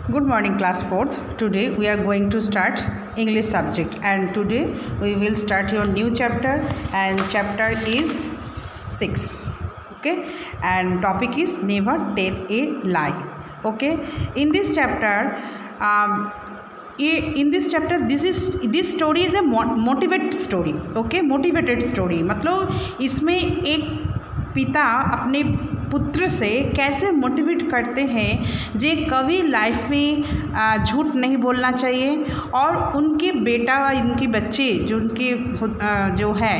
Good morning, class 4th. Today we are going to start English subject, and today we will start your new chapter, and chapter is 6. Okay, and topic is never tell a lie. Okay, in this chapter this story is a motivated story. Okay, motivated story मतलब इसमें एक पिता अपने पुत्र से कैसे motivate करते हैं जे कभी लाइफ में झूठ नहीं बोलना चाहिए, और उनके बेटा उनके बच्चे जो उनके जो है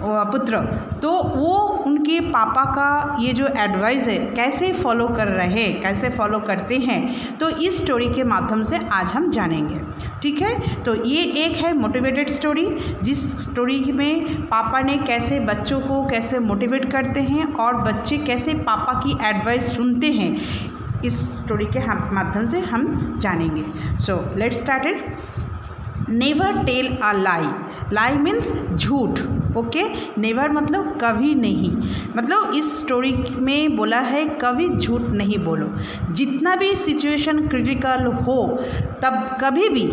पुत्र, तो वो उनके पापा का ये जो एडवाइस है कैसे फॉलो कर रहे हैं, कैसे फॉलो करते हैं, तो इस स्टोरी के माध्यम से आज हम जानेंगे। ठीक है, तो ये एक है मोटिवेटेड स्टोरी, जिस स्टोरी में पापा ने कैसे बच्चों को कैसे मोटिवेट करते हैं और बच्चे कैसे पापा की एडवाइस सुनते हैं, इस स्टोरी के माध्यम से हम जानेंगे। So let's start it. Never tell a lie. Lie means झूठ। ओके, नेवर मतलब कभी नहीं, मतलब इस स्टोरी में बोला है कभी झूठ नहीं बोलो। जितना भी सिचुएशन क्रिटिकल हो तब कभी भी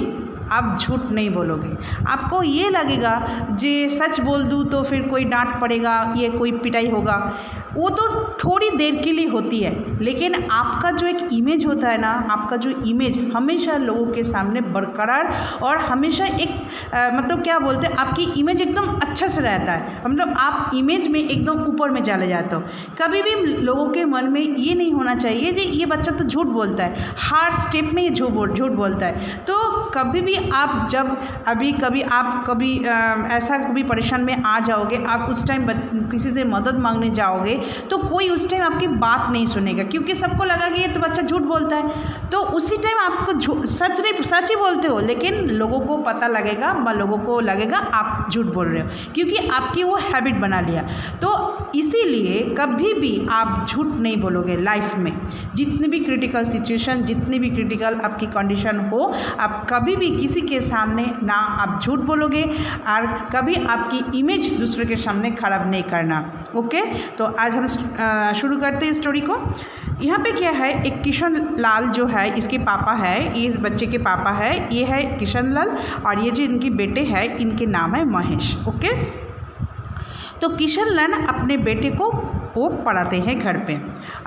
आप झूठ नहीं बोलोगे। आपको ये लगेगा जे सच बोल दूँ तो फिर कोई डांट पड़ेगा, ये कोई पिटाई होगा, वो तो थोड़ी देर के लिए होती है, लेकिन आपका जो एक इमेज होता है ना, आपका जो इमेज हमेशा लोगों के सामने बरकरार और हमेशा एक मतलब क्या बोलते हैं, आपकी इमेज एकदम अच्छा से रहता है, मतलब आप इमेज में एकदम ऊपर में चले जाते हो। कभी भी लोगों के मन में ये नहीं होना चाहिए कि ये बच्चा तो झूठ बोलता है, हर स्टेप में ये झूठ बोलता है। तो कभी भी आप जब आप कभी ऐसा कभी परेशान में आ जाओगे, आप उस टाइम किसी से मदद मांगने जाओगे तो कोई उस टाइम आपकी बात नहीं सुनेगा, क्योंकि सबको लगा कि ये तो बच्चा झूठ बोलता है। तो उसी टाइम आपको सच ही बोलते हो, लेकिन लोगों को पता लगेगा व लोगों को लगेगा आप झूठ बोल रहे हो, क्योंकि आपकी वो हैबिट बना लिया। तो इसीलिए कभी भी आप झूठ नहीं बोलोगे लाइफ में। जितनी भी क्रिटिकल सिचुएशन, जितनी भी क्रिटिकल आपकी कंडीशन हो, आप कभी भी किसी के सामने ना आप झूठ बोलोगे, और कभी आपकी इमेज दूसरे के सामने खराब नहीं करना। ओके, तो आज हम शुरू करते हैं स्टोरी को। यहाँ पे क्या है, एक किशन लाल जो है इसके पापा है, ये इस बच्चे के पापा है, ये है किशन लाल, और ये जो इनके बेटे हैं इनके नाम है महेश। ओके, तो किशन लाल अपने बेटे को वो पढ़ाते हैं घर पे,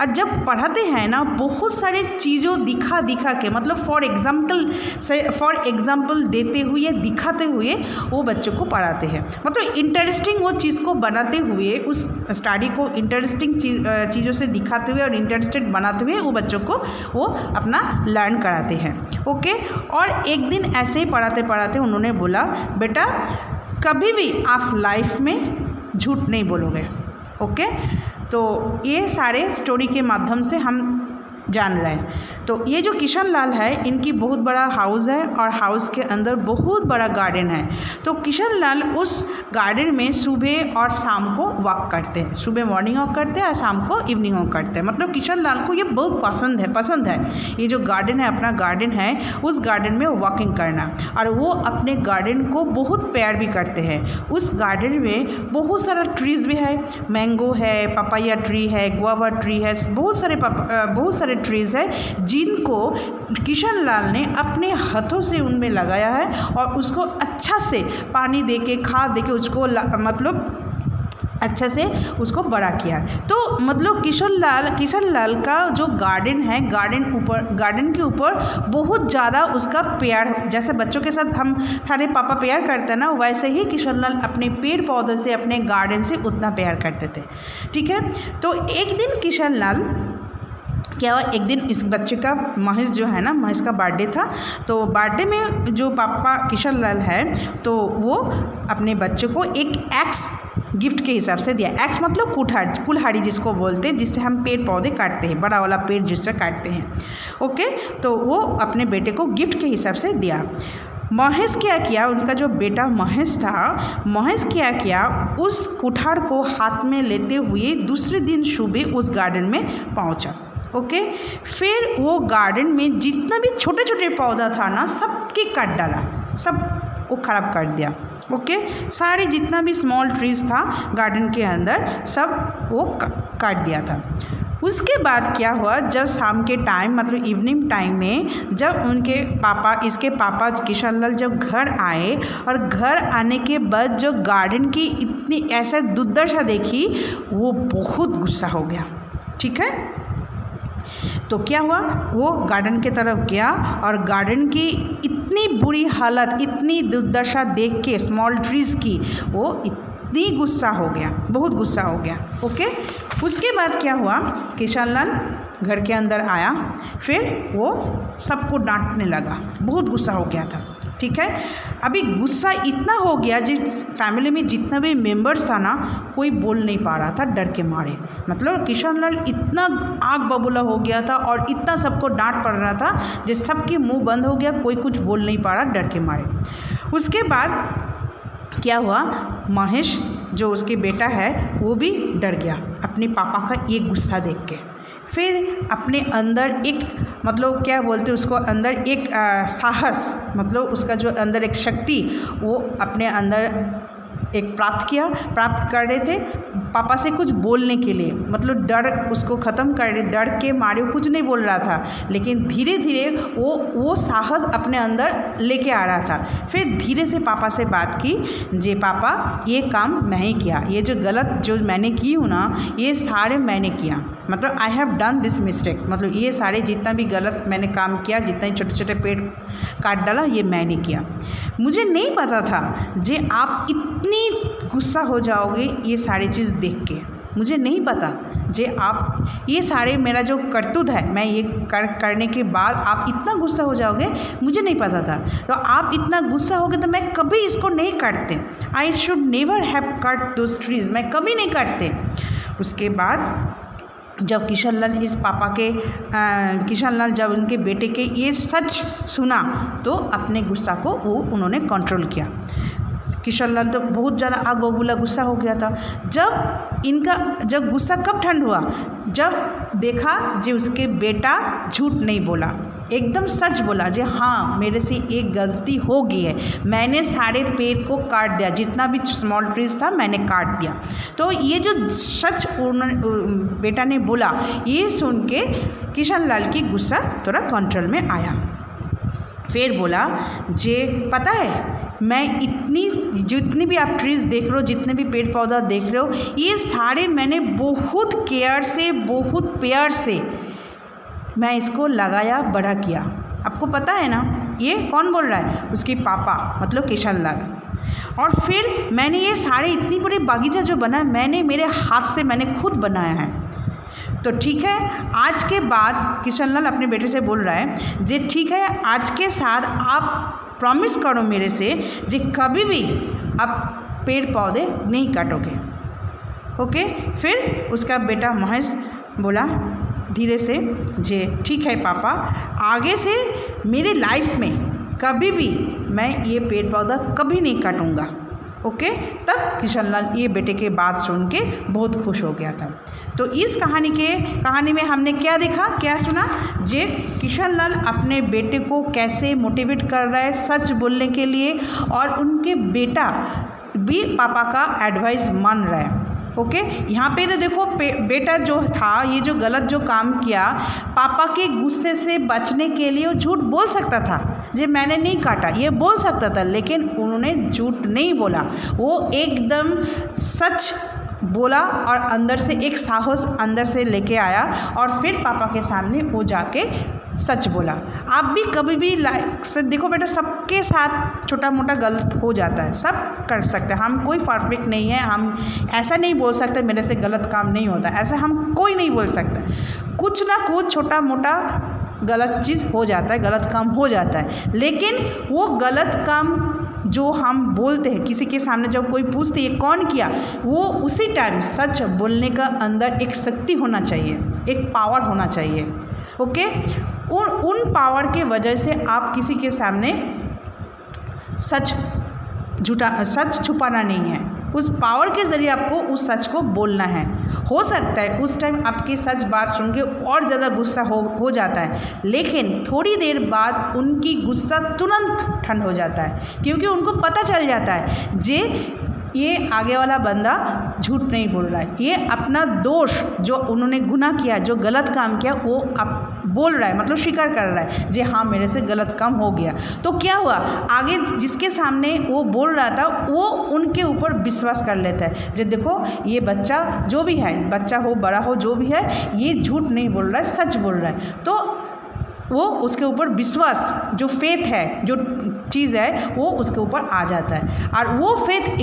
और जब पढ़ाते हैं ना बहुत सारे चीज़ों दिखा के, मतलब फॉर एग्जाम्पल देते हुए दिखाते हुए वो बच्चों को पढ़ाते हैं, मतलब इंटरेस्टिंग वो चीज़ को बनाते हुए, उस स्टडी को इंटरेस्टिंग चीज़ों से दिखाते हुए और इंटरेस्टेड बनाते हुए वो बच्चों को वो अपना लर्न कराते हैं। ओके, और एक दिन ऐसे ही पढ़ाते पढ़ाते उन्होंने बोला, बेटा कभी भी आप लाइफ में झूठ नहीं बोलोगे। ओके, तो ये सारे स्टोरी के माध्यम से हम जान रहे हैं। तो ये जो किशन लाल है, इनकी बहुत बड़ा हाउस है और हाउस के अंदर बहुत बड़ा गार्डन है। तो किशन लाल उस गार्डन में सुबह और शाम को वॉक करते हैं, सुबह मॉर्निंग वॉक करते हैं और शाम को इवनिंग वॉक करते हैं। मतलब किशन लाल को ये बहुत पसंद है ये जो गार्डन है, अपना गार्डन है, उस गार्डन में वॉकिंग करना, और वो अपने गार्डन को बहुत प्यार भी करते हैं। उस गार्डन में बहुत सारा ट्रीज़ भी है, मैंगो है, पपाया ट्री है, गुआवा ट्री है, बहुत सारे ट्रीज़ है जिनको किशन लाल ने अपने हाथों से उनमें लगाया है, और उसको अच्छा से पानी देके, खाद देके उसको मतलब अच्छा से उसको बड़ा किया। तो मतलब किशन लाल का जो गार्डन है, गार्डन के ऊपर बहुत ज़्यादा उसका प्यार, जैसे बच्चों के साथ हम सारे पापा प्यार करते हैं ना, वैसे ही किशन लाल अपने पेड़ पौधों से, अपने गार्डन से उतना प्यार करते थे। ठीक है, तो एक दिन किशन लाल क्या हुआ, एक दिन इस बच्चे का महेश जो है ना, महेश का बर्थडे था। तो बर्थडे में जो पापा किशन लाल है, तो वो अपने बच्चे को एक एक्स गिफ्ट के हिसाब से दिया। एक्स मतलब कुल्हाड़ी जिसको बोलते हैं, जिससे हम पेड़ पौधे काटते हैं, बड़ा वाला पेड़ जिससे काटते हैं। ओके, तो वो अपने बेटे को गिफ्ट के हिसाब से दिया। महेश क्या किया, उनका जो बेटा महेश था, महेश क्या किया, उस कुठार को हाथ में लेते हुए दूसरे दिन सुबह उस गार्डन में पहुंचा। ओके, फिर वो गार्डन में जितना भी छोटे छोटे पौधा था ना, सबके काट डाला, सब वो खराब कर दिया। ओके, सारे जितना भी स्मॉल ट्रीज़ था गार्डन के अंदर, सब वो काट दिया था। उसके बाद क्या हुआ, जब शाम के टाइम मतलब इवनिंग टाइम में जब उनके पापा, इसके पापा किशनलाल जब घर आए और घर आने के बाद जो गार्डन की इतनी ऐसा दुर्दशा देखी, वो बहुत गुस्सा हो गया। ठीक है, तो क्या हुआ, वो गार्डन के तरफ गया और गार्डन की इतनी बुरी हालत, इतनी दुर्दशा देख के स्मॉल ट्रीज़ की वो इतनी गुस्सा हो गया, बहुत गुस्सा हो गया। ओके, उसके बाद क्या हुआ, किशनलाल घर के अंदर आया, फिर वो सबको डांटने लगा, बहुत गुस्सा हो गया था। ठीक है, अभी गुस्सा इतना हो गया, जिस फैमिली में जितना भी मेंबर्स था ना, कोई बोल नहीं पा रहा था डर के मारे। मतलब किशनलाल इतना आग बबूला हो गया था और इतना सबको डांट पड़ रहा था, जिस सबके मुंह बंद हो गया, कोई कुछ बोल नहीं पा रहा डर के मारे। उसके बाद क्या हुआ, महेश जो उसके बेटा है वो भी डर गया अपने पापा का ये गुस्सा देख के। फिर अपने अंदर एक मतलब क्या बोलते उसको, अंदर एक साहस, मतलब उसका जो अंदर एक शक्ति, वो अपने अंदर एक प्राप्त कर रहे थे पापा से कुछ बोलने के लिए। मतलब डर उसको ख़त्म कर रहे, डर के मारे कुछ नहीं बोल रहा था, लेकिन धीरे धीरे वो साहस अपने अंदर लेके आ रहा था। फिर धीरे से पापा से बात की, जे पापा ये काम मैं ही किया, ये जो गलत जो मैंने की हूँ ना, ये सारे मैंने किया, मतलब I have done this mistake, मतलब ये सारे जितना भी गलत मैंने काम किया, जितने छोटे छोटे पेड़ काट डाला, ये मैंने किया। मुझे नहीं पता था जे आप इतनी गुस्सा हो जाओगे ये सारी चीज़ देख के, मुझे नहीं पता जे आप ये सारे मेरा जो करतूत है, मैं ये करने के बाद आप इतना गुस्सा हो जाओगे, मुझे नहीं पता था। तो आप इतना गुस्सा हो गए तो मैं कभी इसको नहीं काटते, I should never have cut those trees, मैं कभी नहीं काटते। उसके बाद जब किशनलाल इस पापा के किशनलाल जब उनके बेटे के ये सच सुना, तो अपने गुस्सा को उन्होंने कंट्रोल किया। किशनलाल तो बहुत ज़्यादा आग बबूला गुस्सा हो गया था। जब गुस्सा कब ठंड हुआ, जब देखा जे उसके बेटा झूठ नहीं बोला, एकदम सच बोला जे हाँ मेरे से एक गलती हो गई है, मैंने सारे पेड़ को काट दिया, जितना भी स्मॉल ट्रीज था मैंने काट दिया। तो ये जो सच बेटा ने बोला, ये सुन के किशनलाल की गुस्सा थोड़ा कंट्रोल में आया। फिर बोला जे पता है, मैं जितनी भी आप ट्रीज़ देख रहे हो, जितने भी पेड़ पौधा देख रहे हो, ये सारे मैंने बहुत केयर से, बहुत प्यार से मैं इसको लगाया, बड़ा किया। आपको पता है ना, ये कौन बोल रहा है, उसके पापा मतलब किशनलाल। और फिर मैंने ये सारे इतनी बड़ी बागीचा जो बना है, मैंने मेरे हाथ से मैंने खुद बनाया है। तो ठीक है, आज के बाद किशनलाल अपने बेटे से बोल रहा है जे ठीक है, आज के साथ आप प्रॉमिस करो मेरे से जे कभी भी आप पेड़ पौधे नहीं काटोगे। ओके, फिर उसका बेटा महेश बोला धीरे से जे ठीक है पापा, आगे से मेरे लाइफ में कभी भी मैं ये पेड़ पौधा कभी नहीं काटूँगा। ओके, तब किशनलाल ये बेटे के बात सुन के बहुत खुश हो गया था। तो इस कहानी में हमने क्या देखा, क्या सुना, जे किशनलाल अपने बेटे को कैसे मोटिवेट कर रहा है सच बोलने के लिए, और उनके बेटा भी पापा का एडवाइस मान रहा है। ओके, यहाँ पे तो देखो बेटा जो था, ये जो गलत जो काम किया, पापा के गुस्से से बचने के लिए वो झूठ बोल सकता था, जे मैंने नहीं काटा, ये बोल सकता था, लेकिन उन्होंने झूठ नहीं बोला, वो एकदम सच बोला और अंदर से एक साहस अंदर से लेके आया, और फिर पापा के सामने वो जाके सच बोला। आप भी कभी भी देखो बेटा, सबके साथ छोटा मोटा गलत हो जाता है, सब कर सकते हैं, हम कोई परफेक्ट नहीं है, हम ऐसा नहीं बोल सकते मेरे से गलत काम नहीं होता, ऐसा हम कोई नहीं बोल सकता, कुछ ना कुछ छोटा मोटा गलत चीज़ हो जाता है, गलत काम हो जाता है। लेकिन वो गलत काम जो हम बोलते हैं किसी के सामने, जब कोई पूछते ये कौन किया, वो उसी टाइम सच बोलने का अंदर एक शक्ति होना चाहिए, एक पावर होना चाहिए। ओके, उन पावर के वजह से आप किसी के सामने सच छुपाना नहीं है, उस पावर के ज़रिए आपको उस सच को बोलना है। हो सकता है उस टाइम आपकी सच बात सुन के और ज़्यादा गुस्सा हो जाता है, लेकिन थोड़ी देर बाद उनकी गुस्सा तुरंत ठंड हो जाता है, क्योंकि उनको पता चल जाता है जे ये आगे वाला बंदा झूठ नहीं बोल रहा है, ये अपना दोष जो उन्होंने गुनाह किया, जो गलत काम किया, वो अब बोल रहा है, मतलब स्वीकार कर रहा है जी हाँ मेरे से गलत काम हो गया। तो क्या हुआ, आगे जिसके सामने वो बोल रहा था वो उनके ऊपर विश्वास कर लेता है, जो देखो ये बच्चा जो भी है, बच्चा हो बड़ा हो जो भी है, ये झूठ नहीं बोल रहा है, सच बोल रहा है। तो वो उसके ऊपर विश्वास, जो फेथ है, जो चीज़ है, वो उसके ऊपर आ जाता है। और वो फेथ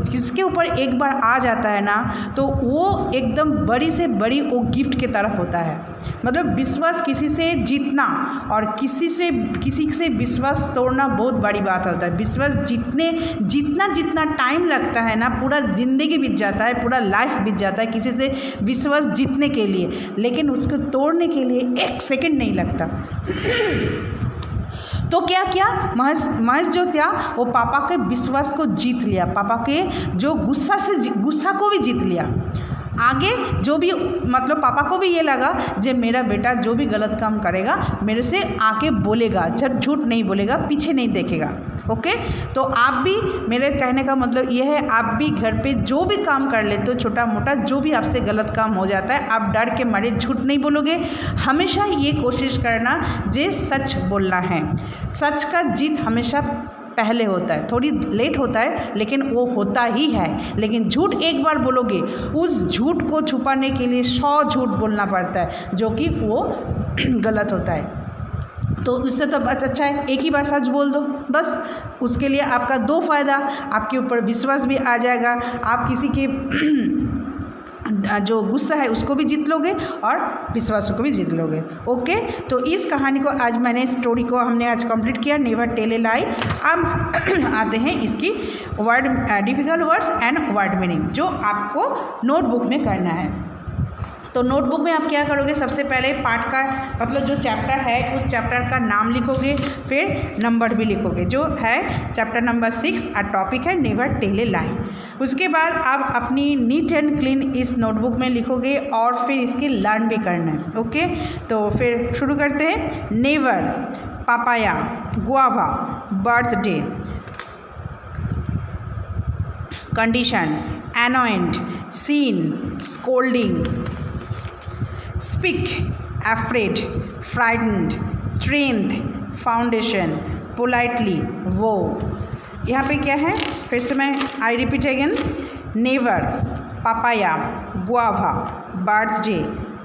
जिसके ऊपर एक बार आ जाता है ना, तो वो एकदम बड़ी से बड़ी वो गिफ्ट की तरफ होता है। मतलब विश्वास किसी से जीतना और किसी से विश्वास तोड़ना बहुत बड़ी बात होता है। विश्वास जितना टाइम लगता है ना, पूरा ज़िंदगी बीत जाता है, पूरा लाइफ बीत जाता है किसी से विश्वास जीतने के लिए, लेकिन उसको तोड़ने के लिए 1 सेकंड नहीं लगता। तो क्या किया, महेश जो था वो पापा के विश्वास को जीत लिया, पापा के जो गुस्सा को भी जीत लिया। आगे जो भी, मतलब पापा को भी ये लगा जब मेरा बेटा जो भी गलत काम करेगा मेरे से आके बोलेगा, जब झूठ नहीं बोलेगा, पीछे नहीं देखेगा। ओके, तो आप भी, मेरे कहने का मतलब ये है, आप भी घर पे जो भी काम कर लेते हो, छोटा मोटा जो भी आपसे गलत काम हो जाता है, आप डर के मारे झूठ नहीं बोलोगे। हमेशा ये कोशिश करना जे सच बोलना है। सच का जीत हमेशा पहले होता है, थोड़ी लेट होता है लेकिन वो होता ही है। लेकिन झूठ एक बार बोलोगे, उस झूठ को छुपाने के लिए 100 झूठ बोलना पड़ता है, जो कि वो गलत होता है। तो इससे तो बात अच्छा है एक ही बार सच बोल दो, बस। उसके लिए आपका 2 फ़ायदा, आपके ऊपर विश्वास भी आ जाएगा, आप किसी के जो गुस्सा है उसको भी जीत लोगे और विश्वास को भी जीत लोगे। ओके, तो इस कहानी को आज मैंने, स्टोरी को हमने आज कंप्लीट किया, नेवर टेल ए लाई। अब आते हैं इसकी word, difficult words and word meaning, जो आपको नोटबुक में करना है। तो नोटबुक में आप क्या करोगे, सबसे पहले पाठ का, मतलब जो चैप्टर है उस चैप्टर का नाम लिखोगे, फिर नंबर भी लिखोगे, जो है चैप्टर नंबर 6 और टॉपिक है नेवर टेल ए लाई। उसके बाद आप अपनी नीट एंड क्लीन इस नोटबुक में लिखोगे और फिर इसकी लर्न भी करना है। ओके, तो फिर शुरू करते हैं। Never, papaya, guava, birthday, condition, annoyed, seen, scolding, speak, afraid, frightened, strength, foundation, politely, woe। यहाँ पे क्या है, फिर से मैं आई repeat again. Never, papaya, guava, birthday,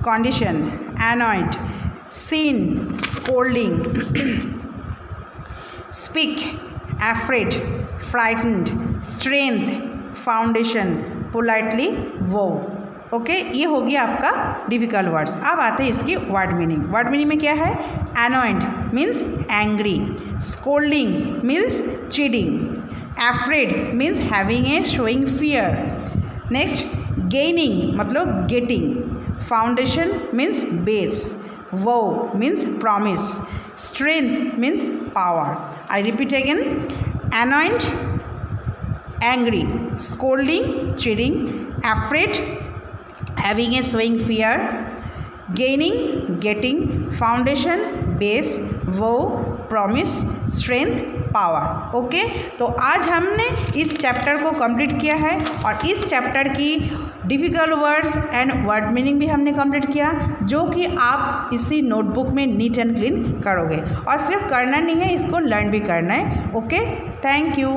condition, annoyed, seen, scolding, speak, afraid, frightened, strength, foundation, politely, वो। Okay, ये हो गया आपका डिफिकल्ट वर्ड्स। अब आते हैं इसकी वर्ड मीनिंग। वर्ड मीनिंग में क्या है, annoyed means angry, scolding means cheating, afraid means having a showing fear, next gaining मतलब getting, foundation means base, vow means promise, strength means power. I repeat again, annoyed, angry, scolding, cheating, afraid, having a showing fear, gaining, getting, foundation, base, vow, promise, strength, power. Okay, तो आज हमने इस chapter को complete किया है और इस chapter की difficult words and word meaning भी हमने कंप्लीट किया, जो कि आप इसी नोटबुक में नीट एंड क्लीन करोगे। और सिर्फ करना नहीं है, इसको लर्न भी करना है। Okay, thank you.